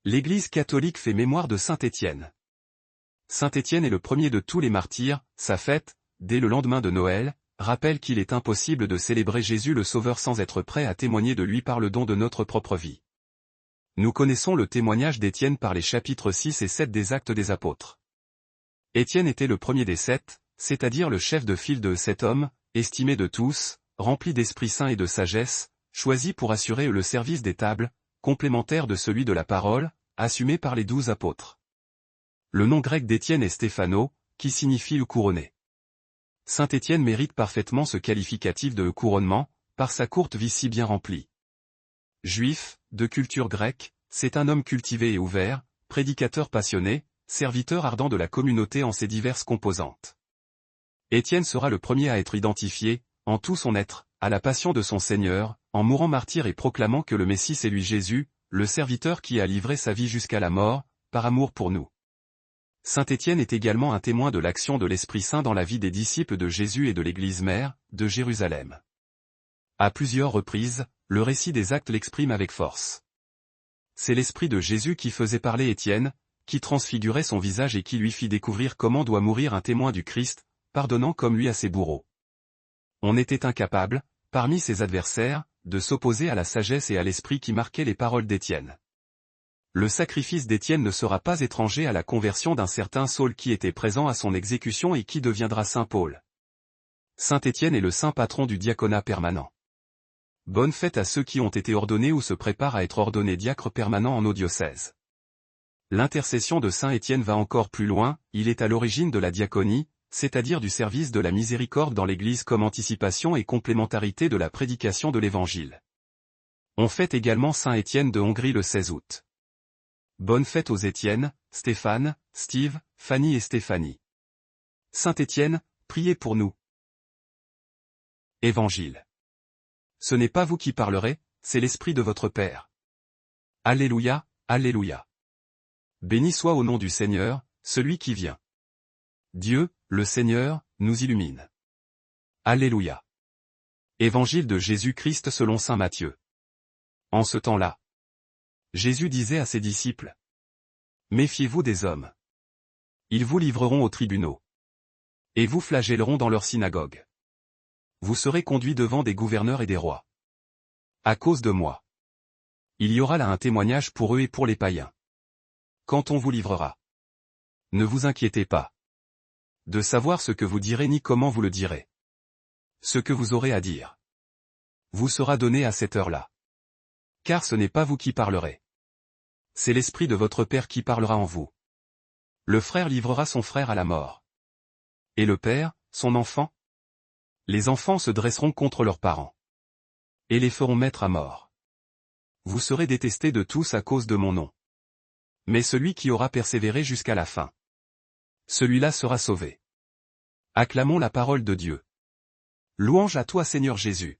L'Église catholique fait mémoire de saint Étienne. Saint Étienne est le premier de tous les martyrs. Sa fête, dès le lendemain de Noël, rappelle qu'il est impossible de célébrer Jésus le Sauveur sans être prêt à témoigner de lui par le don de notre propre vie. Nous connaissons le témoignage d'Étienne par les chapitres 6 et 7 des Actes des Apôtres. Étienne était le premier des 7, c'est-à-dire le chef de file de 7 hommes, estimé de tous, rempli d'Esprit Saint et de sagesse, choisi pour assurer le service des tables, complémentaire de celui de la parole, assumé par les 12 apôtres. Le nom grec d'Étienne est Stéphano, qui signifie le couronné. Saint Étienne mérite parfaitement ce qualificatif de couronnement, par sa courte vie si bien remplie. Juif, de culture grecque, c'est un homme cultivé et ouvert, prédicateur passionné, serviteur ardent de la communauté en ses diverses composantes. Étienne sera le premier à être identifié, en tout son être, à la passion de son Seigneur, en mourant martyr et proclamant que le Messie c'est lui Jésus, le serviteur qui a livré sa vie jusqu'à la mort, par amour pour nous. Saint Étienne est également un témoin de l'action de l'Esprit Saint dans la vie des disciples de Jésus et de l'Église mère, de Jérusalem. À plusieurs reprises, le récit des actes l'exprime avec force. C'est l'Esprit de Jésus qui faisait parler Étienne, qui transfigurait son visage et qui lui fit découvrir comment doit mourir un témoin du Christ, pardonnant comme lui à ses bourreaux. On était incapable, parmi ses adversaires, de s'opposer à la sagesse et à l'esprit qui marquaient les paroles d'Étienne. Le sacrifice d'Étienne ne sera pas étranger à la conversion d'un certain Saul qui était présent à son exécution et qui deviendra saint Paul. Saint Étienne est le saint patron du diaconat permanent. Bonne fête à ceux qui ont été ordonnés ou se préparent à être ordonnés diacres permanents en nos diocèses. L'intercession de saint Étienne va encore plus loin, il est à l'origine de la diaconie, c'est-à-dire du service de la miséricorde dans l'Église comme anticipation et complémentarité de la prédication de l'Évangile. On fête également saint Étienne de Hongrie le 16 août. Bonne fête aux Étienne, Stéphane, Steve, Fanny et Stéphanie. Saint Étienne, priez pour nous. Évangile. Ce n'est pas vous qui parlerez, c'est l'Esprit de votre Père. Alléluia, Alléluia. Béni soit au nom du Seigneur, celui qui vient. Dieu, le Seigneur, nous illumine. Alléluia. Évangile de Jésus-Christ selon saint Matthieu. En ce temps-là, Jésus disait à ses disciples: Méfiez-vous des hommes. Ils vous livreront aux tribunaux. Et vous flagelleront dans leurs synagogues. Vous serez conduits devant des gouverneurs et des rois. À cause de moi. Il y aura là un témoignage pour eux et pour les païens. Quand on vous livrera, ne vous inquiétez pas de savoir ce que vous direz ni comment vous le direz. Ce que vous aurez à dire vous sera donné à cette heure-là. Car ce n'est pas vous qui parlerez. C'est l'Esprit de votre Père qui parlera en vous. Le frère livrera son frère à la mort. Et le père, son enfant. Les enfants se dresseront contre leurs parents. Et les feront mettre à mort. Vous serez détestés de tous à cause de mon nom. Mais celui qui aura persévéré jusqu'à la fin, celui-là sera sauvé. Acclamons la parole de Dieu. Louange à toi Seigneur Jésus.